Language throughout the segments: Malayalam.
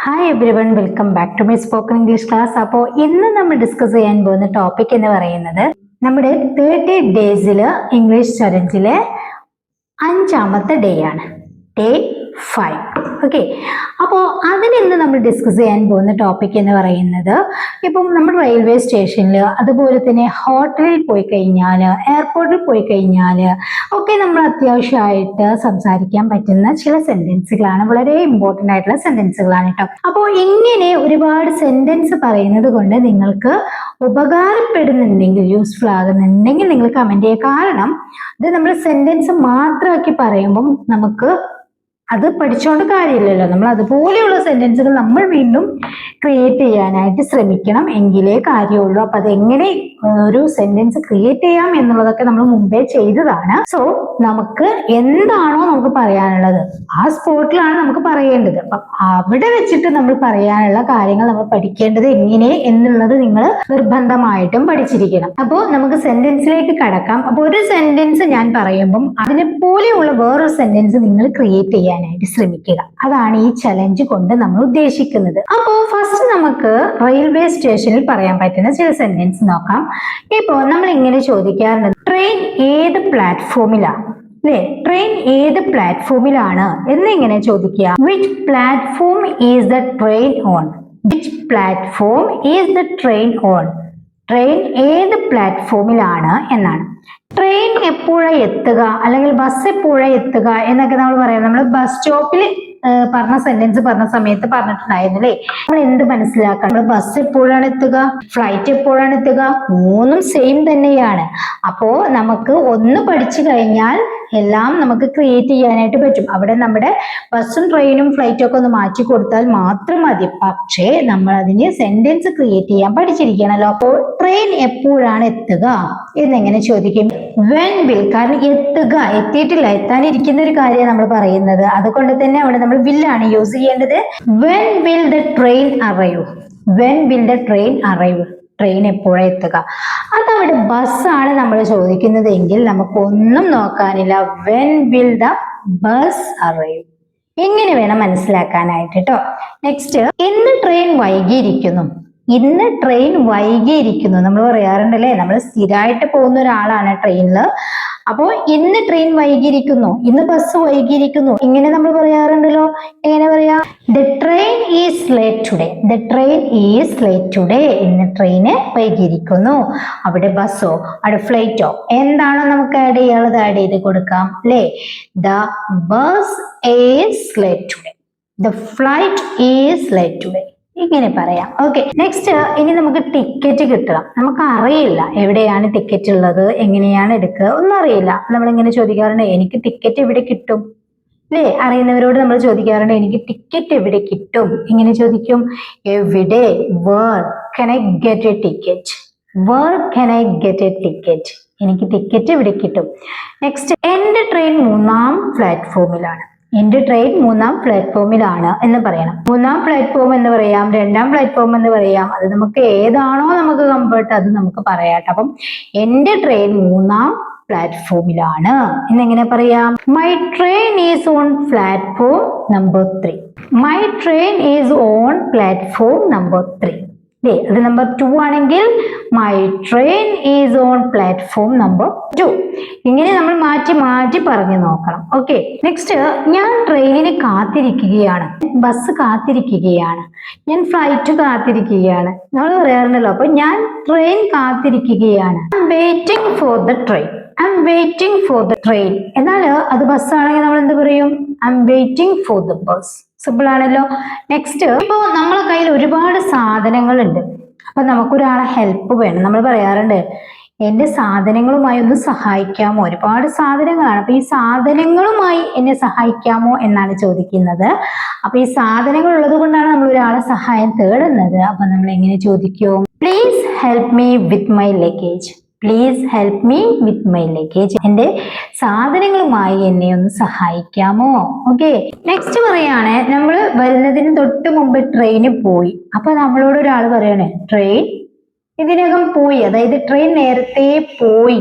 Hi everyone, welcome back to my spoken English class. അപ്പോൾ ഇന്ന് നമ്മൾ ഡിസ്കസ് ചെയ്യാൻ പോകുന്ന ടോപ്പിക് എന്ന് പറയുന്നത് നമ്മുടെ 30 ഡേയ്സിൽ ഇംഗ്ലീഷ് ചലഞ്ചിലെ 5ാമത്തെ ഡേ ആണ്, ഡേ 5. ഓക്കെ, അപ്പോൾ അതിനിന്ന് നമ്മൾ ഡിസ്കസ് ചെയ്യാൻ പോകുന്ന ടോപ്പിക് എന്ന് പറയുന്നത്, ഇപ്പം നമ്മൾ റെയിൽവേ സ്റ്റേഷനിൽ, അതുപോലെ തന്നെ ഹോട്ടലിൽ പോയി കഴിഞ്ഞാൽ, എയർപോർട്ടിൽ പോയി കഴിഞ്ഞാൽ ഒക്കെ നമ്മൾ അത്യാവശ്യമായിട്ട് സംസാരിക്കാൻ പറ്റുന്ന ചില സെന്റൻസുകളാണ്. വളരെ ഇമ്പോർട്ടൻ്റ് ആയിട്ടുള്ള സെന്റൻസുകളാണ് കേട്ടോ. അപ്പോൾ ഇങ്ങനെ ഒരുപാട് സെന്റൻസ് പറയുന്നത് കൊണ്ട് നിങ്ങൾക്ക് ഉപകാരപ്പെടുന്നുണ്ടെങ്കിൽ, യൂസ്ഫുൾ ആകുന്നുണ്ടെങ്കിൽ നിങ്ങൾ കമന്റ് ചെയ്യുക. കാരണം ഇത് നമ്മൾ സെന്റൻസ് മാത്രമാക്കി പറയുമ്പം നമുക്ക് അത് പഠിച്ചുകൊണ്ട് കാര്യമില്ലല്ലോ. നമ്മൾ അതുപോലെയുള്ള സെന്റൻസുകൾ നമ്മൾ വീണ്ടും ക്രിയേറ്റ് ചെയ്യാനായിട്ട് ശ്രമിക്കണം, എങ്കിലേ കാര്യമുള്ളൂ. അപ്പൊ അതെങ്ങനെ ഒരു സെന്റൻസ് ക്രിയേറ്റ് ചെയ്യാം എന്നുള്ളതൊക്കെ നമ്മൾ മുമ്പേ ചെയ്തതാണ്. സോ നമുക്ക് എന്താണോ നമുക്ക് പറയാനുള്ളത് ആ സ്പോട്ടിലാണ് നമുക്ക് പറയേണ്ടത്. അപ്പൊ അവിടെ വെച്ചിട്ട് നമ്മൾ പറയാനുള്ള കാര്യങ്ങൾ നമ്മൾ പഠിക്കേണ്ടത് എങ്ങനെ എന്നുള്ളത് നിങ്ങൾ നിർബന്ധമായിട്ടും പഠിച്ചിരിക്കണം. അപ്പോൾ നമുക്ക് സെന്റൻസിലേക്ക് കടക്കാം. അപ്പൊ ഒരു സെന്റൻസ് ഞാൻ പറയുമ്പം അതിനെ പോലെയുള്ള വേറൊരു സെന്റൻസ് നിങ്ങൾ ക്രിയേറ്റ് ചെയ്യാനായിട്ട് ശ്രമിക്കുക. അതാണ് ഈ ചലഞ്ച് കൊണ്ട് നമ്മൾ ഉദ്ദേശിക്കുന്നത്. അപ്പോൾ ഫസ്റ്റ് നമുക്ക് റെയിൽവേ സ്റ്റേഷനിൽ പറയാൻ പറ്റുന്ന ചില സെന്റൻസ് നോക്കാം. ഇപ്പോ നമ്മൾ ഇങ്ങനെ ചോദിക്കാറുണ്ട്, ട്രെയിൻ ഏത് പ്ലാറ്റ്ഫോമിലാണ്, അല്ലെ? ട്രെയിൻ ഏത് പ്ലാറ്റ്ഫോമിലാണ് എന്നിങ്ങനെ ചോദിക്കുക. Which platform is the train on? Which platform is the train on? Train ഏത് പ്ലാറ്റ്ഫോമിലാണ് എന്നാണ്. ട്രെയിൻ എപ്പോഴാണ് എത്തുക, അല്ലെങ്കിൽ ബസ് എപ്പോഴാണ് എത്തുക എന്നൊക്കെ നമ്മൾ പറയാം. നമ്മൾ ബസ് സ്റ്റോപ്പിൽ പറഞ്ഞ സെന്റൻസ് പറഞ്ഞ സമയത്ത് പറഞ്ഞിട്ടുണ്ടായിരുന്നു അല്ലേ? നമ്മൾ എന്ത് മനസ്സിലാക്കണം? നമ്മൾ ബസ് എപ്പോഴാണ് എത്തുക, ഫ്ലൈറ്റ് എപ്പോഴാണ് എത്തുക, മൂന്നും സെയിം തന്നെയാണ്. അപ്പോ നമുക്ക് ഒന്ന് പഠിച്ചു കഴിഞ്ഞാൽ എല്ലാം നമുക്ക് ക്രിയേറ്റ് ചെയ്യാനായിട്ട് പറ്റും. അവിടെ നമ്മുടെ ബസ്സും ട്രെയിനും ഫ്ലൈറ്റും ഒക്കെ ഒന്ന് മാറ്റി കൊടുത്താൽ മാത്രം മതി. പക്ഷേ നമ്മൾ അതിന് സെന്റൻസ് ക്രിയേറ്റ് ചെയ്യാൻ പഠിച്ചിരിക്കണല്ലോ. അപ്പോൾ ട്രെയിൻ എപ്പോഴാണ് എത്തുക എന്നെങ്ങനെ ചോദിക്കും? When will. കാരണം എത്തുക, എത്തിയിട്ടില്ല, എത്താനിരിക്കുന്ന ഒരു കാര്യമാണ് നമ്മൾ പറയുന്നത്. അതുകൊണ്ട് തന്നെ അവിടെ നമ്മൾ വില്ലാണ് യൂസ് ചെയ്യേണ്ടത്. When will the train arrive? When will the train arrive? Train എപ്പോഴാണ് എത്തുക? അതവിടെ ബസ്സാണ് നമ്മൾ ചോദിക്കുന്നത് എങ്കിൽ നമുക്കൊന്നും നോക്കാനില്ല. When will the bus arrive? ഇങ്ങനെ വേണം മനസ്സിലാക്കാനായിട്ട് കേട്ടോ. നെക്സ്റ്റ്, ഇന്ന് ട്രെയിൻ വൈകിയിരിക്കുന്നു. ഇന്ന് ട്രെയിൻ വൈകിയിരിക്കുന്നു നമ്മൾ പറയാറുണ്ടല്ലേ? നമ്മൾ സ്ഥിരമായിട്ട് പോകുന്ന ഒരാളാണ് ട്രെയിനിൽ. അപ്പോ ഇന്ന് ട്രെയിൻ വൈകിയിരിക്കുന്നു, ഇന്ന് ബസ് വൈകിയിരിക്കുന്നു, ഇങ്ങനെ നമ്മൾ പറയാറുണ്ടല്ലോ. എങ്ങനെ പറയാ? The train is late today. The train is late today. ഇന്ന് ട്രെയിന് വൈകിയിരിക്കുന്നു. അവിടെ ബസ്സോ അവിടെ ഫ്ലൈറ്റോ എന്താണോ നമുക്ക് ആഡ് ചെയ്യാനുള്ളത് ആഡ് ചെയ്ത് കൊടുക്കാം അല്ലേ? The bus is late today. The flight is late today. ഇങ്ങനെ പറയാം. ഓക്കെ, നെക്സ്റ്റ്, ഇനി നമുക്ക് ടിക്കറ്റ് കിട്ടണം. നമുക്ക് അറിയില്ല എവിടെയാണ് ടിക്കറ്റ് ഉള്ളത്, എങ്ങനെയാണ് എടുക്കുക, ഒന്നും അറിയില്ല. നമ്മളിങ്ങനെ ചോദിക്കാറുണ്ട്, എനിക്ക് ടിക്കറ്റ് എവിടെ കിട്ടും അല്ലേ? അറിയുന്നവരോട് നമ്മൾ ചോദിക്കാറുണ്ട്, എനിക്ക് ടിക്കറ്റ് എവിടെ കിട്ടും? ഇങ്ങനെ ചോദിക്കും. എവിടെ? Where can I get a ticket? Where can I get a ticket? എനിക്ക് ടിക്കറ്റ് എവിടെ കിട്ടും? നെക്സ്റ്റ്, എന്റെ ട്രെയിൻ 3ാം പ്ലാറ്റ്ഫോമിലാണ്. എന്റെ ട്രെയിൻ 3ാം പ്ലാറ്റ്ഫോമിലാണ് എന്ന് പറയണം. 3ാം പ്ലാറ്റ്ഫോം എന്ന് പറയാം, 2ാം പ്ലാറ്റ്ഫോം എന്ന് പറയാം. അത് നമുക്ക് ഏതാണോ നമുക്ക് കംഫർട്ട് അത് നമുക്ക് പറയാം. അപ്പം എന്റെ ട്രെയിൻ 3ാം പ്ലാറ്റ്ഫോമിലാണ് എന്നെങ്ങനെ പറയാം? My train is on platform number 3. My train is on platform number 3. അത് നമ്പർ 2 ആണെങ്കിൽ my train is on platform number 2. ഇങ്ങനെ നമ്മൾ മാറ്റി മാറ്റി പറഞ്ഞു നോക്കണം. ഓക്കെ, നെക്സ്റ്റ്, ഞാൻ ട്രെയിനിന് കാത്തിരിക്കുകയാണ്. ബസ് കാത്തിരിക്കുകയാണ്. ഞാൻ ഫ്ലൈറ്റ് കാത്തിരിക്കുകയാണ്. നമ്മൾ പറയാറുണ്ടല്ലോ. അപ്പൊ ഞാൻ ട്രെയിൻ കാത്തിരിക്കുകയാണ്. I M waiting for the train. I M waiting for the train. എന്നാൽ അത് ബസ്സാണെങ്കിൽ നമ്മൾ എന്ത് പറയും? I M waiting for the bus. Simple ആണല്ലോ. നെക്സ്റ്റ്, ഇപ്പോ നമ്മളെ കയ്യിൽ ഒരുപാട് സാധനങ്ങളുണ്ട്. അപ്പൊ നമുക്കൊരാളെ ഹെൽപ്പ് വേണം. നമ്മൾ പറയാറുണ്ട്, എന്റെ സാധനങ്ങളുമായി ഒന്ന് സഹായിക്കാമോ? ഒരുപാട് സാധനങ്ങളാണ്. അപ്പൊ ഈ സാധനങ്ങളുമായി എന്നെ സഹായിക്കാമോ എന്നാണ് ചോദിക്കുന്നത്. അപ്പൊ ഈ സാധനങ്ങൾ ഉള്ളത് കൊണ്ടാണ് നമ്മൾ ഒരാളെ സഹായം തേടുന്നത്. അപ്പൊ നമ്മൾ എങ്ങനെ ചോദിക്കും? Please help me with my luggage. Please help me with my luggage. എന്റെ സാധനങ്ങളുമായി എന്നെ ഒന്ന് സഹായിക്കാമോ? ഓക്കെ, നെക്സ്റ്റ് പറയാണ്, നമ്മൾ വരുന്നതിന് തൊട്ട് മുമ്പ് ട്രെയിന് പോയി. അപ്പൊ നമ്മളോട് ഒരാൾ പറയാണ്, ട്രെയിൻ ഇതിനകം പോയി, അതായത് ട്രെയിൻ നേരത്തെ പോയി.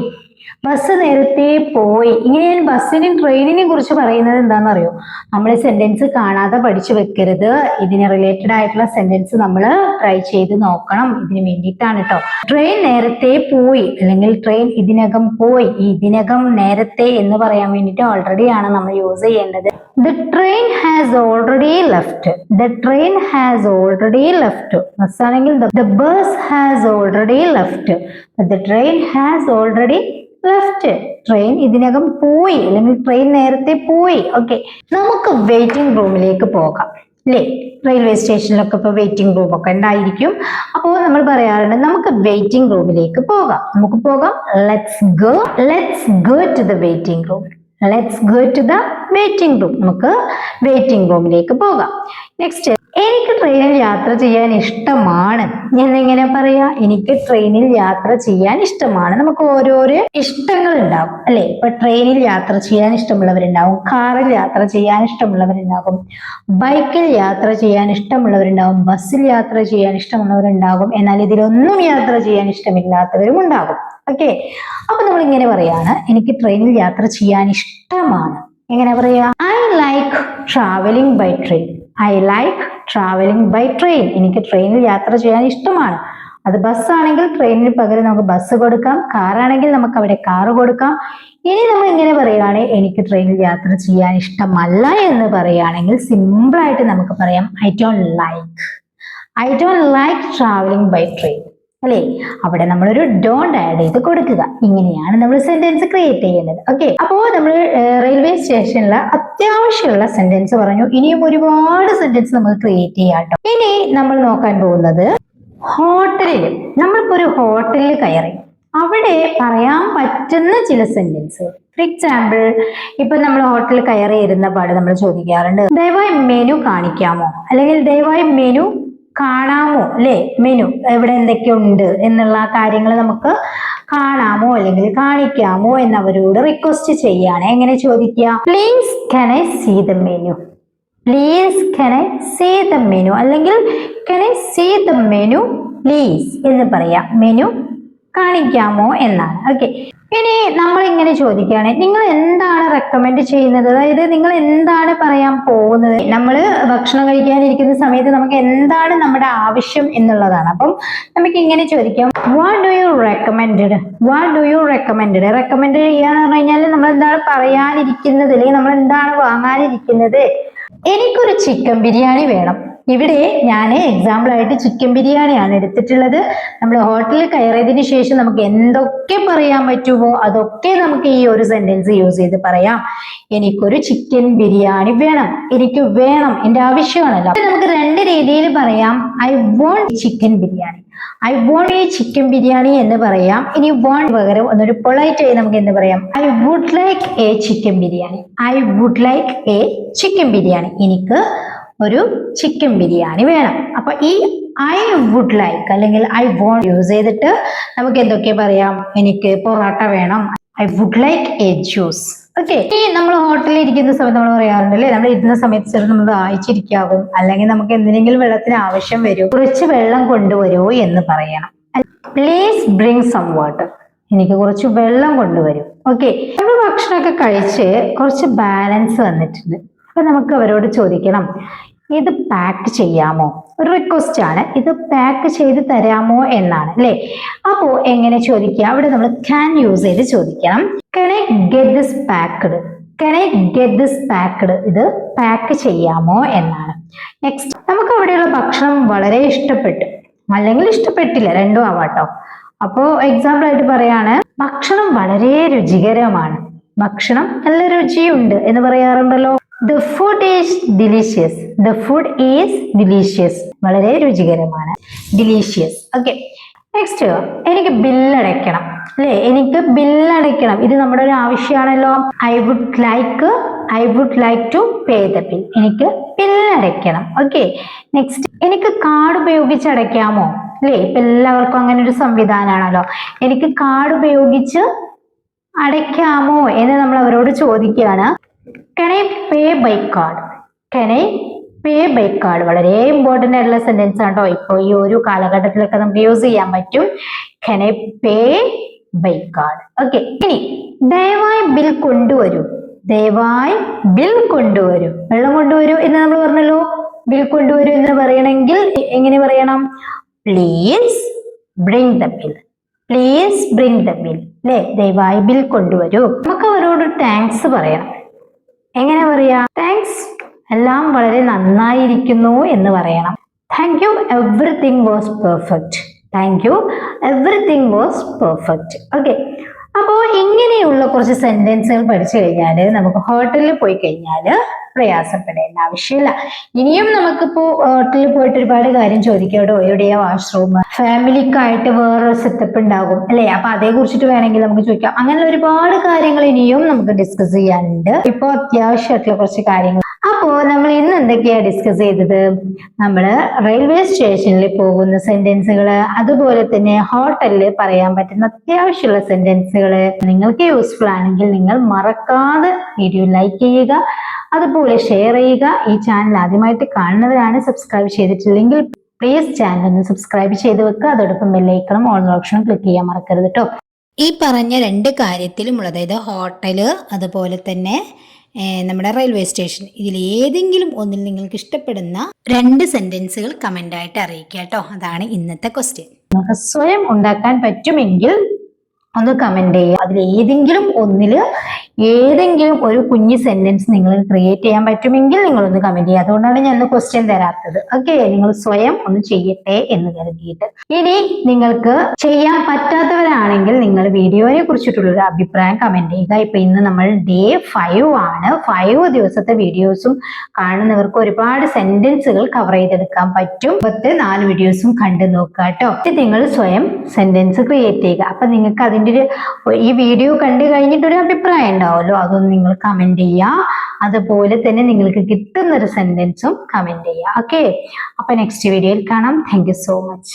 ബസ് നേരത്തെ പോയി. ഇങ്ങനെ ഞാൻ ബസ്സിനെയും ട്രെയിനിനെയും കുറിച്ച് പറയുന്നത് എന്താണെന്നറിയോ? നമ്മൾ സെന്റൻസ് കാണാതെ പഠിച്ചു വെക്കരുത്. ഇതിന് റിലേറ്റഡ് ആയിട്ടുള്ള സെന്റൻസ് നമ്മൾ ട്രൈ ചെയ്ത് നോക്കണം. ഇതിന് വേണ്ടിയിട്ടാണ് കേട്ടോ. ട്രെയിൻ നേരത്തെ പോയി അല്ലെങ്കിൽ ട്രെയിൻ ഇതിനകം പോയി. ഈ ഇതിനകം നേരത്തെ എന്ന് പറയാൻ വേണ്ടിയിട്ട് ഓൾറെഡി ആണ് നമ്മൾ യൂസ് ചെയ്യേണ്ടത്. The train has already left. The train has already left. Bus ആണെങ്കിൽ the bus has already left. The train has already left. Train ഇതിനകം പോയി അല്ലെങ്കിൽ ട്രെയിൻ നേരത്തെ പോയി. ഓക്കെ, നമുക്ക് വെയിറ്റിംഗ് റൂമിലേക്ക് പോകാം അല്ലേ? റെയിൽവേ സ്റ്റേഷനിലൊക്കെ ഇപ്പോൾ വെയിറ്റിംഗ് റൂം ഒക്കെ ഉണ്ടായിരിക്കും. അപ്പോൾ നമ്മൾ പറയാറുണ്ട് നമുക്ക് വെയിറ്റിംഗ് റൂമിലേക്ക് പോകാം. നമുക്ക് പോകാം. Let's go to the waiting room. Let's go to the waiting room. നമുക്ക് വെയിറ്റിംഗ് റൂമിലേക്ക് പോകാം. നെക്സ്റ്റ്, എനിക്ക് ട്രെയിനിൽ യാത്ര ചെയ്യാൻ ഇഷ്ടമാണ് എന്നെങ്ങനെ പറയാ? എനിക്ക് ട്രെയിനിൽ യാത്ര ചെയ്യാൻ ഇഷ്ടമാണ്. നമുക്ക് ഓരോരോ ഇഷ്ടങ്ങൾ ഉണ്ടാവും അല്ലെ? ഇപ്പൊ ട്രെയിനിൽ യാത്ര ചെയ്യാൻ ഇഷ്ടമുള്ളവരുണ്ടാവും, കാറിൽ യാത്ര ചെയ്യാൻ ഇഷ്ടമുള്ളവരുണ്ടാകും, ബൈക്കിൽ യാത്ര ചെയ്യാൻ ഇഷ്ടമുള്ളവരുണ്ടാവും, ബസ്സിൽ യാത്ര ചെയ്യാൻ ഇഷ്ടമുള്ളവരുണ്ടാകും. എന്നാൽ ഇതിലൊന്നും യാത്ര ചെയ്യാൻ ഇഷ്ടമില്ലാത്തവരും ഉണ്ടാകും. ഓക്കെ, അപ്പൊ നമ്മൾ ഇങ്ങനെ പറയാണ്, എനിക്ക് ട്രെയിനിൽ യാത്ര ചെയ്യാൻ ഇഷ്ടമാണ്. എങ്ങനെ പറയാ? I like travelling by train. I like travelling by train. എനിക്ക് ട്രെയിനിൽ യാത്ര ചെയ്യാൻ ഇഷ്ടമാണ്. അത് ബസ്സാണെങ്കിൽ ട്രെയിനിന് പകരം നമുക്ക് ബസ് കൊടുക്കാം, കാറാണെങ്കിൽ നമുക്ക് അവിടെ കാറ് കൊടുക്കാം. ഇനി നമ്മൾ ഇങ്ങനെ പറയുകയാണ്, എനിക്ക് ട്രെയിനിൽ യാത്ര ചെയ്യാൻ ഇഷ്ടമല്ല എന്ന് പറയുകയാണെങ്കിൽ സിമ്പിൾ ആയിട്ട് നമുക്ക് പറയാം, I don't like travelling by train അല്ലേ? അവിടെ നമ്മളൊരു ഡോണ്ട് ആഡ് ചെയ്ത് കൊടുക്കുക. ഇങ്ങനെയാണ് നമ്മൾ സെന്റൻസ് ക്രിയേറ്റ് ചെയ്യുന്നത്. ഓക്കെ, അപ്പോൾ നമ്മൾ റെയിൽവേ സ്റ്റേഷനിൽ അത്യാവശ്യമുള്ള സെന്റൻസ് പറഞ്ഞു. ഇനിയും ഒരുപാട് സെന്റൻസ് നമുക്ക് ക്രിയേറ്റ് ചെയ്യാം കേട്ടോ. ഇനി നമ്മൾ നോക്കാൻ പോകുന്നത് ഹോട്ടലിൽ. നമ്മളിപ്പോ ഒരു ഹോട്ടലിൽ കയറി അവിടെ പറയാൻ പറ്റുന്ന ചില സെന്റൻസ്. ഫോർ എക്സാമ്പിൾ, ഇപ്പൊ നമ്മൾ ഹോട്ടലിൽ കയറി ഇരുന്ന പാട് നമ്മൾ ചോദിക്കാറുണ്ട്, ദയവായി മെനു കാണിക്കാമോ, അല്ലെങ്കിൽ ദയവായി മെനു കാണാമോ അല്ലെ? മെനു എവിടെ എന്തൊക്കെയുണ്ട് എന്നുള്ള കാര്യങ്ങൾ നമുക്ക് കാണാമോ അല്ലെങ്കിൽ കാണിക്കാമോ എന്നവരോട് റിക്വസ്റ്റ് ചെയ്യാണ്. എങ്ങനെ ചോദിക്കുക? Please can I see the menu? Please can I see the menu? അല്ലെങ്കിൽ can I see the menu please എന്ന് പറയാം. മെനു കാണിക്കാമോ എന്നാണ്. ഓക്കെ, ഇനി നമ്മൾ ഇങ്ങനെ ചോദിക്കുകയാണ്, നിങ്ങൾ എന്താണ് റെക്കമെൻഡ് ചെയ്യുന്നത്? അതായത് നിങ്ങൾ എന്താണ് പറയാൻ പോകുന്നത്? നമ്മൾ ഭക്ഷണം കഴിക്കാനിരിക്കുന്ന സമയത്ത് നമുക്ക് എന്താണ് നമ്മുടെ ആവശ്യം എന്നുള്ളതാണ്. അപ്പം നമുക്ക് ഇങ്ങനെ ചോദിക്കാം, what do you recommend? What do you recommend? Recommend ചെയ്യാന്ന് പറഞ്ഞു കഴിഞ്ഞാൽ നമ്മൾ എന്താണ് പറയാനിരിക്കുന്നത് അല്ലെങ്കിൽ നമ്മൾ എന്താണ് വാങ്ങാനിരിക്കുന്നത്? എനിക്കൊരു ചിക്കൻ ബിരിയാണി വേണം. ഇവിടെ ഞാൻ എക്സാമ്പിൾ ആയിട്ട് ചിക്കൻ ബിരിയാണിയാണ് എടുത്തിട്ടുള്ളത്. നമ്മൾ ഹോട്ടലിൽ കയറിയതിനു ശേഷം നമുക്ക് എന്തൊക്കെ പറയാൻ പറ്റുമോ അതൊക്കെ നമുക്ക് ഈ ഒരു സെന്റൻസ് യൂസ് ചെയ്ത് പറയാം. എനിക്കൊരു ചിക്കൻ ബിരിയാണി വേണം. എനിക്ക് വേണം, എന്റെ ആവശ്യമാണല്ലോ. നമുക്ക് രണ്ട് രീതിയിൽ പറയാം. I want chicken biryani. I want a chicken biryani എന്ന് പറയാം. ഇനി വോണ്ട് പകരം ഒന്നൊരു പൊളൈറ്റ് ആയി നമുക്ക് എന്ത് പറയാം? I would like a chicken biryani. I would like a chicken biryani. എനിക്ക് ഒരു ചിക്കൻ ബിരിയാണി വേണം. അപ്പൊ ഈ ഐ വുഡ് ലൈക്ക് അല്ലെങ്കിൽ ഐ വോണ്ട് യൂസ് ചെയ്തിട്ട് നമുക്ക് എന്തൊക്കെ പറയാം? എനിക്ക് പൊറോട്ട വേണം. I would like a juice. Okay, ഈ നമ്മൾ ഹോട്ടലിൽ ഇരിക്കുന്ന സമയത്ത് നമ്മൾ പറയാറുണ്ട് അല്ലേ, നമ്മൾ ഇരുന്ന സമയത്ത് ചിലപ്പോൾ നമ്മൾ ദാഹിച്ചിരിക്കാവും, അല്ലെങ്കിൽ നമുക്ക് എന്തിനെങ്കിലും വെള്ളത്തിന് ആവശ്യം വരും, കുറച്ച് വെള്ളം കൊണ്ടുവരുമോ എന്ന് പറയണം. Please bring some water. എനിക്ക് കുറച്ച് വെള്ളം കൊണ്ടുവരും. ഓക്കെ, നമ്മൾ ഭക്ഷണമൊക്കെ കഴിച്ച് കുറച്ച് ബാലൻസ് വന്നിട്ടുണ്ട്. അപ്പൊ നമുക്ക് അവരോട് ചോദിക്കണം, ഇത് പാക്ക് ചെയ്യാമോ? ഒരു റിക്വസ്റ്റ് ആണ്, ഇത് പാക്ക് ചെയ്ത് തരാമോ എന്നാണ് അല്ലെ? അപ്പോ എങ്ങനെ ചോദിക്കുക? അവിടെ നമ്മൾ ക്യാൻ യൂസ് ചെയ്ത് ചോദിക്കണം. Can I get this packed? Can I get this packed? ഇത് പാക്ക് ചെയ്യാമോ എന്നാണ്. നെക്സ്റ്റ്, നമുക്ക് അവിടെയുള്ള ഭക്ഷണം വളരെ ഇഷ്ടപ്പെട്ടു അല്ലെങ്കിൽ ഇഷ്ടപ്പെട്ടില്ല, രണ്ടും ആവാട്ടോ. അപ്പോ എക്സാമ്പിൾ ആയിട്ട് പറയാണ്, ഭക്ഷണം വളരെ രുചികരമാണ്. ഭക്ഷണം നല്ല രുചിയുണ്ട് എന്ന് പറയാറുണ്ടല്ലോ. The food is delicious. The food is delicious. വളരെ രുചികരമാണ്. delicious. Okay. നെക്സ്റ്റ്, എനിക്ക് ബില്ലടയ്ക്കണം അല്ലെ? എനിക്ക് ബില്ലടയ്ക്കണം. ഇത് നമ്മുടെ ഒരു ആവശ്യമാണല്ലോ. I would like to pay the bill. എനിക്ക് ബില്ലടയ്ക്കണം. ഓക്കെ, നെക്സ്റ്റ്, എനിക്ക് കാർഡ് ഉപയോഗിച്ച് അടയ്ക്കാമോ അല്ലെ? ഇപ്പൊ എല്ലാവർക്കും അങ്ങനെ ഒരു സംവിധാനമാണല്ലോ. എനിക്ക് കാർഡ് ഉപയോഗിച്ച് അടയ്ക്കാമോ എന്ന് നമ്മൾ അവരോട് ചോദിക്കുകയാണ്. Can I pay by card? Can I pay by card? വളരെ ഇമ്പോർട്ടൻ്റ് ആയിട്ടുള്ള സെന്റൻസ് ആണ് കേട്ടോ. ഇപ്പോൾ ഈ ഒരു കാലഘട്ടത്തിലൊക്കെ നമുക്ക് യൂസ് ചെയ്യാൻ പറ്റും. Can I pay by card. Okay, ഇനി ദയവായി ബിൽ കൊണ്ടുവരൂ. ദയവായി ബിൽ കൊണ്ടുവരൂ. വെള്ളം കൊണ്ടുവരൂ എന്ന് നമ്മൾ പറഞ്ഞല്ലോ. ബിൽ കൊണ്ടുവരൂ എന്ന് പറയണമെങ്കിൽ എങ്ങനെ പറയണം? Please bring the bill. Please bring the bill. അല്ലെ, ദയവായി ബിൽ കൊണ്ടുവരൂ. നമുക്ക് അവരോട് താങ്ക്സ് പറയണം. എങ്ങനെ പറയാ? താങ്ക്സ്, എല്ലാം വളരെ നന്നായിരിക്കുന്നു എന്ന് പറയണം. Thank you, everything was perfect. Thank you, everything was perfect. Okay, അപ്പോൾ ഇങ്ങനെയുള്ള കുറച്ച് സെന്റൻസുകൾ പഠിച്ചു കഴിഞ്ഞാൽ നമുക്ക് ഹോട്ടലിൽ പോയി കഴിഞ്ഞാൽ പ്രയാസപ്പെടേണ്ട ആവശ്യമില്ല. ഇനിയും നമുക്കിപ്പോ ഹോട്ടലിൽ പോയിട്ട് ഒരുപാട് കാര്യം ചോദിക്കാടോ, എവിടെയാ വാഷ്റൂം, ഫാമിലിക്കായിട്ട് വേറെ സെറ്റപ്പ് ഉണ്ടാകും അല്ലെ, അപ്പൊ അതേ കുറിച്ചിട്ട് വേണമെങ്കിൽ നമുക്ക് ചോദിക്കാം. അങ്ങനെ ഒരുപാട് കാര്യങ്ങൾ ഇനിയും നമുക്ക് ഡിസ്കസ് ചെയ്യാനുണ്ട്. ഇപ്പൊ അത്യാവശ്യമായിട്ടുള്ള കുറച്ച് കാര്യങ്ങൾ. അപ്പോ നമ്മൾ ഇന്ന് എന്തൊക്കെയാ ഡിസ്കസ് ചെയ്തത്? നമ്മള് റെയിൽവേ സ്റ്റേഷനിൽ പോകുന്ന സെന്റൻസുകള്, അതുപോലെ തന്നെ ഹോട്ടലിൽ പറയാൻ പറ്റുന്ന അത്യാവശ്യമുള്ള സെന്റൻസുകള്. നിങ്ങൾക്ക് യൂസ്ഫുൾ ആണെങ്കിൽ നിങ്ങൾ മറക്കാതെ വീഡിയോ ലൈക്ക് ചെയ്യുക, അതുപോലെ ഷെയർ ചെയ്യുക. ഈ ചാനൽ ആദ്യമായിട്ട് കാണുന്നവരാണ്, സബ്സ്ക്രൈബ് ചെയ്തിട്ടില്ലെങ്കിൽ പ്ലീസ് ചാനൽ ഒന്ന് സബ്സ്ക്രൈബ് ചെയ്ത് വെക്കുക. അതോടൊപ്പം ബെല്ലൈക്കണും ഓൾ ഓപ്ഷനും ക്ലിക്ക് ചെയ്യാൻ മറക്കരുത് കേട്ടോ. ഈ പറഞ്ഞ രണ്ട് കാര്യത്തിലുമുള്ള, അതായത് ഹോട്ടല് അതുപോലെ തന്നെ നമ്മുടെ റെയിൽവേ സ്റ്റേഷൻ, ഇതിൽ ഏതെങ്കിലും ഒന്നിൽ നിങ്ങൾക്ക് ഇഷ്ടപ്പെടുന്ന രണ്ട് സെന്റൻസുകൾ കമന്റ് ആയിട്ട് അറിയിക്കുക കേട്ടോ. അതാണ് ഇന്നത്തെ ക്വസ്റ്റ്യൻ. നമുക്ക് സ്വയം ഉണ്ടാക്കാൻ പറ്റുമെങ്കിൽ ഒന്ന് കമന്റ് ചെയ്യുക. അതിൽ ഏതെങ്കിലും ഒന്നില് ഏതെങ്കിലും ഒരു കുഞ്ഞു സെന്റൻസ് നിങ്ങൾ ക്രിയേറ്റ് ചെയ്യാൻ പറ്റുമെങ്കിൽ നിങ്ങളൊന്ന് കമന്റ് ചെയ്യുക. അതുകൊണ്ടാണ് ഞാൻ ക്വസ്റ്റ്യൻ തരാത്തത്. ഓക്കെ, നിങ്ങൾ സ്വയം ഒന്ന് ചെയ്യട്ടെ എന്ന് കരുതിയിട്ട്. ഇനി നിങ്ങൾക്ക് ചെയ്യാൻ പറ്റാത്തവരാണെങ്കിൽ നിങ്ങൾ വീഡിയോയെ കുറിച്ചിട്ടുള്ള ഒരു അഭിപ്രായം കമന്റ് ചെയ്യുക. ഇപ്പൊ ഇന്ന് നമ്മൾ ഡേ 5 ആണ്. 5 ദിവസത്തെ വീഡിയോസും കാണുന്നവർക്ക് ഒരുപാട് സെന്റൻസുകൾ കവർ ചെയ്തെടുക്കാൻ പറ്റും. 4 വീഡിയോസും കണ്ടു നോക്കുക കേട്ടോ. നിങ്ങൾ സ്വയം സെന്റൻസ് ക്രിയേറ്റ് ചെയ്യുക. അപ്പൊ നിങ്ങൾക്ക് അതിന്റെ ഈ വീഡിയോ കണ്ടു കഴിഞ്ഞിട്ട് ഒരു അഭിപ്രായം ഉണ്ടാവുമല്ലോ, അതൊന്ന് നിങ്ങൾ കമന്റ് ചെയ്യുക. അതുപോലെ തന്നെ നിങ്ങൾക്ക് കിട്ടുന്ന ഒരു സെന്റൻസും കമന്റ് ചെയ്യുക. ഓക്കെ, അപ്പൊ നെക്സ്റ്റ് വീഡിയോയിൽ കാണാം. Thank you so much.